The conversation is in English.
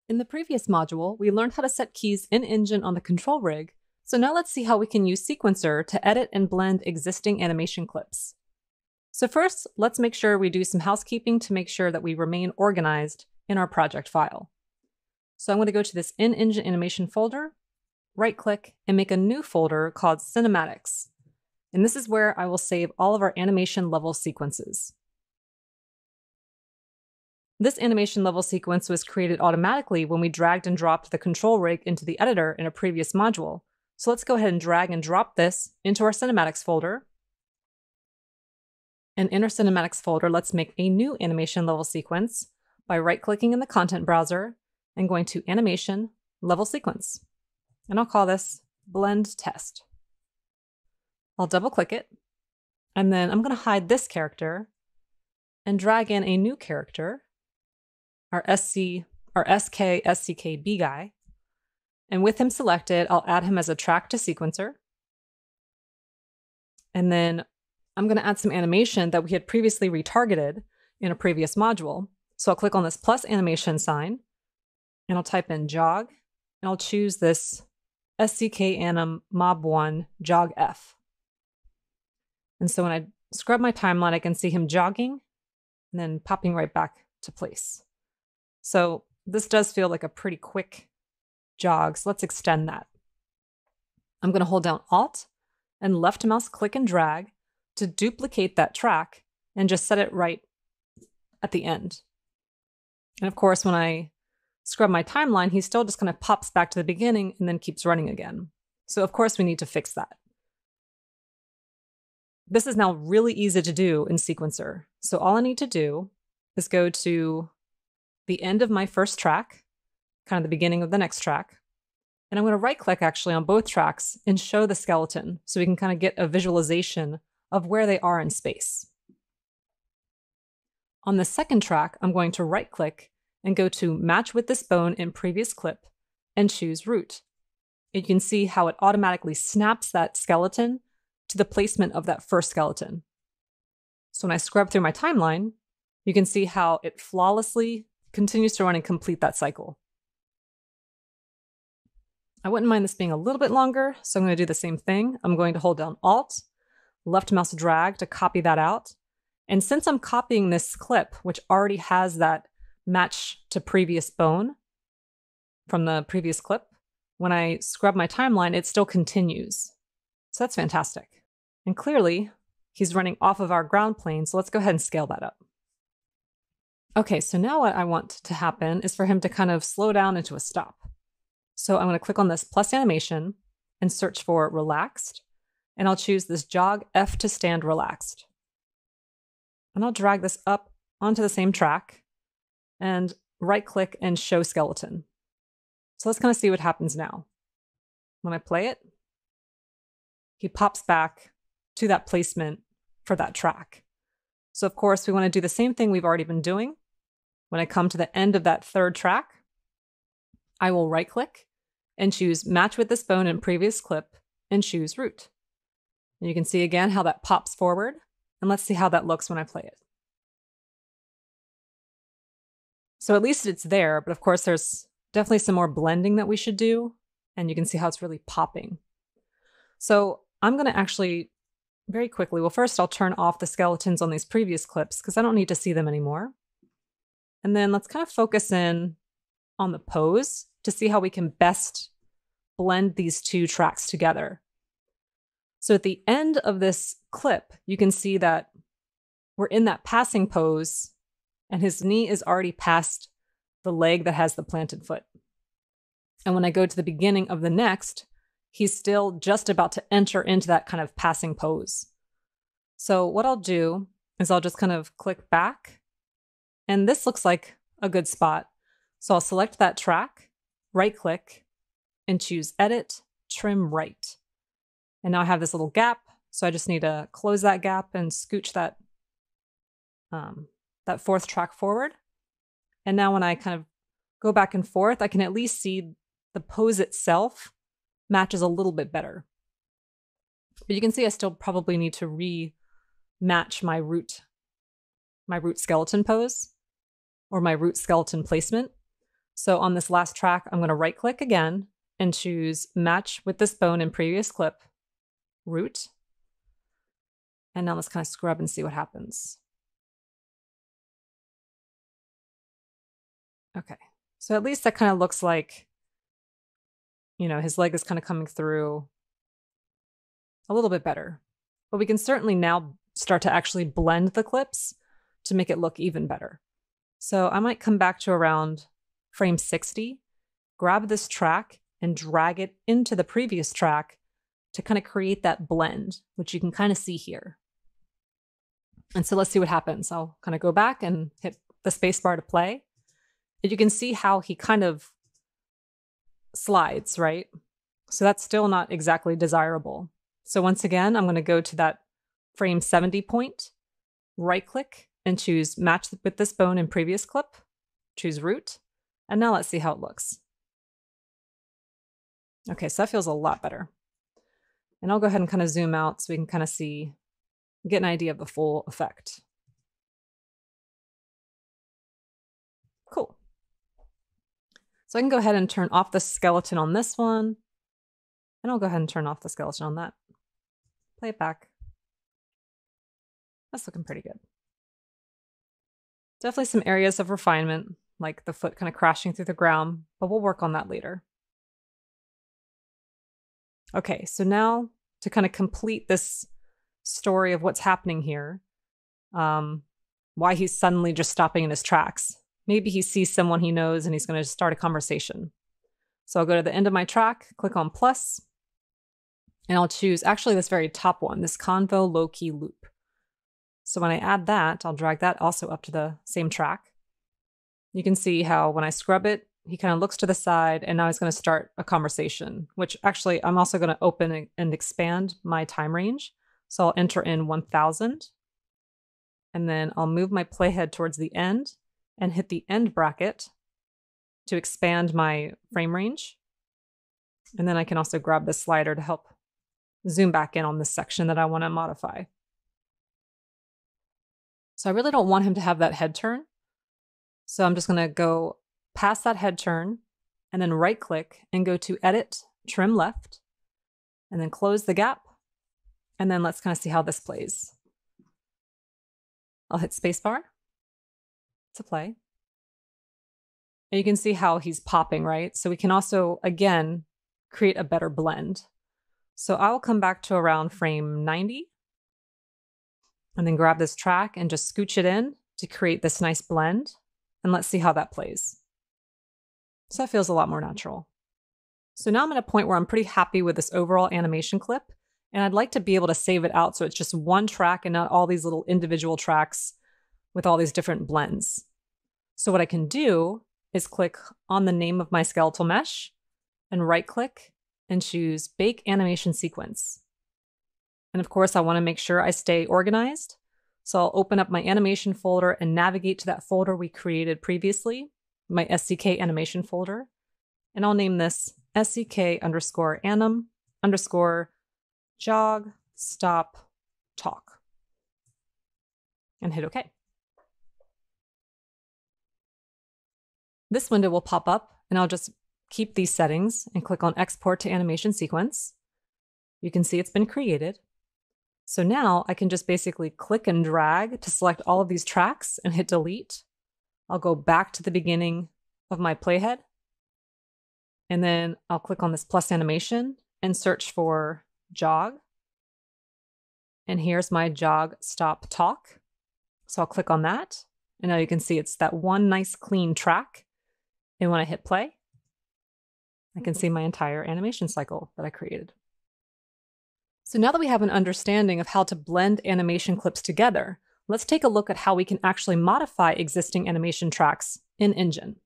In the previous module, we learned how to set keys in Engine on the control rig, so now let's see how we can use Sequencer to edit and blend existing animation clips. So first, let's make sure we do some housekeeping to make sure that we remain organized in our project file. So I'm going to go to this In Engine Animation folder, right-click, and make a new folder called Cinematics. And this is where I will save all of our animation level sequences. This animation level sequence was created automatically when we dragged and dropped the control rig into the editor in a previous module. So let's go ahead and drag and drop this into our cinematics folder. And in our cinematics folder, let's make a new animation level sequence by right-clicking in the content browser and going to Animation Level Sequence. And I'll call this Blend Test. I'll double-click it, and then I'm going to hide this character and drag in a new character, our SKSCKB guy. And with him selected, I'll add him as a track to Sequencer. And then I'm going to add some animation that we had previously retargeted in a previous module. So I'll click on this plus animation sign, and I'll type in jog, and I'll choose this SCK Anim Mob1 Jog F. And so when I scrub my timeline, I can see him jogging and then popping right back to place. So this does feel like a pretty quick jog, so let's extend that. I'm going to hold down Alt and left mouse click and drag to duplicate that track and just set it right at the end. And of course, when I scrub my timeline, he still just kind of pops back to the beginning and then keeps running again. So of course we need to fix that. This is now really easy to do in Sequencer. So all I need to do is go to the end of my first track, kind of the beginning of the next track, and I'm going to right-click actually on both tracks and show the skeleton so we can kind of get a visualization of where they are in space. On the second track, I'm going to right-click and go to Match with this bone in previous clip and choose Root. And you can see how it automatically snaps that skeleton to the placement of that first skeleton. So when I scrub through my timeline, you can see how it flawlessly continues to run and complete that cycle. I wouldn't mind this being a little bit longer, so I'm going to do the same thing. I'm going to hold down Alt, left mouse drag to copy that out. And since I'm copying this clip, which already has that match to previous bone from the previous clip, when I scrub my timeline, it still continues. So that's fantastic. And clearly, he's running off of our ground plane, so let's go ahead and scale that up. Okay, so now what I want to happen is for him to kind of slow down into a stop. So I'm going to click on this plus animation and search for relaxed, and I'll choose this jog F to stand relaxed. And I'll drag this up onto the same track and right-click and show skeleton. So let's kind of see what happens now. When I play it, he pops back to that placement for that track. So of course, we want to do the same thing we've already been doing. When I come to the end of that third track, I will right-click and choose Match with this bone in previous clip and choose Root. And you can see again how that pops forward. And let's see how that looks when I play it. So at least it's there, but of course there's definitely some more blending that we should do. And you can see how it's really popping. So I'm going to actually very quickly, well, first I'll turn off the skeletons on these previous clips because I don't need to see them anymore. And then let's kind of focus in on the pose to see how we can best blend these two tracks together. So at the end of this clip, you can see that we're in that passing pose and his knee is already past the leg that has the planted foot. And when I go to the beginning of the next, he's still just about to enter into that kind of passing pose. So what I'll do is I'll just kind of click back, and this looks like a good spot. So I'll select that track, right-click, and choose Edit, Trim Right. And now I have this little gap, so I just need to close that gap and scooch that, that fourth track forward. And now when I kind of go back and forth, I can at least see the pose itself matches a little bit better. But you can see I still probably need to rematch my root skeleton pose or my root skeleton placement. So on this last track, I'm going to right click again and choose match with this bone in previous clip, root. And now let's kind of scrub and see what happens. Okay, so at least that kind of looks like, you know, his leg is kind of coming through a little bit better. But we can certainly now start to actually blend the clips to make it look even better. So I might come back to around frame 60, grab this track and drag it into the previous track to kind of create that blend, which you can kind of see here. And so let's see what happens. I'll kind of go back and hit the spacebar to play. And you can see how he kind of slides, right? So that's still not exactly desirable. So once again, I'm going to go to that frame 70 point, right click and choose match with this bone in previous clip, choose root. And now let's see how it looks. Okay, so that feels a lot better. And I'll go ahead and kind of zoom out so we can kind of see, get an idea of the full effect. Cool. So I can go ahead and turn off the skeleton on this one. And I'll go ahead and turn off the skeleton on that. Play it back. That's looking pretty good. Definitely some areas of refinement, like the foot kind of crashing through the ground, but we'll work on that later. Okay, so now to kind of complete this story of what's happening here, why he's suddenly just stopping in his tracks. Maybe he sees someone he knows and he's going to start a conversation. So I'll go to the end of my track, click on plus, and I'll choose actually this very top one, this Convo Low Key Loop. So when I add that, I'll drag that also up to the same track. You can see how when I scrub it, he kind of looks to the side and now he's going to start a conversation, which actually I'm also going to open and expand my time range. So I'll enter in 1000 and then I'll move my playhead towards the end and hit the end bracket to expand my frame range. And then I can also grab this slider to help zoom back in on this section that I want to modify. So I really don't want him to have that head turn. So I'm just going to go past that head turn and then right click and go to edit, trim left, and then close the gap. And then let's kind of see how this plays. I'll hit spacebar to play. And you can see how he's popping, right? So we can also, again, create a better blend. So I will come back to around frame 90 and then grab this track and just scooch it in to create this nice blend. And let's see how that plays. So that feels a lot more natural. So now I'm at a point where I'm pretty happy with this overall animation clip. And I'd like to be able to save it out so it's just one track and not all these little individual tracks with all these different blends. So what I can do is click on the name of my skeletal mesh and right click and choose Bake Animation Sequence. And of course, I want to make sure I stay organized. So I'll open up my animation folder and navigate to that folder we created previously, my SCK animation folder. And I'll name this SCK_anim_jog stop talk and hit OK. This window will pop up and I'll just keep these settings and click on Export to Animation Sequence. You can see it's been created. So now I can just basically click and drag to select all of these tracks and hit delete. I'll go back to the beginning of my playhead. And then I'll click on this plus animation and search for jog. And here's my jog stop talk. So I'll click on that. And now you can see it's that one nice clean track. And when I hit play, I can see my entire animation cycle that I created. So now that we have an understanding of how to blend animation clips together, let's take a look at how we can actually modify existing animation tracks in Engine.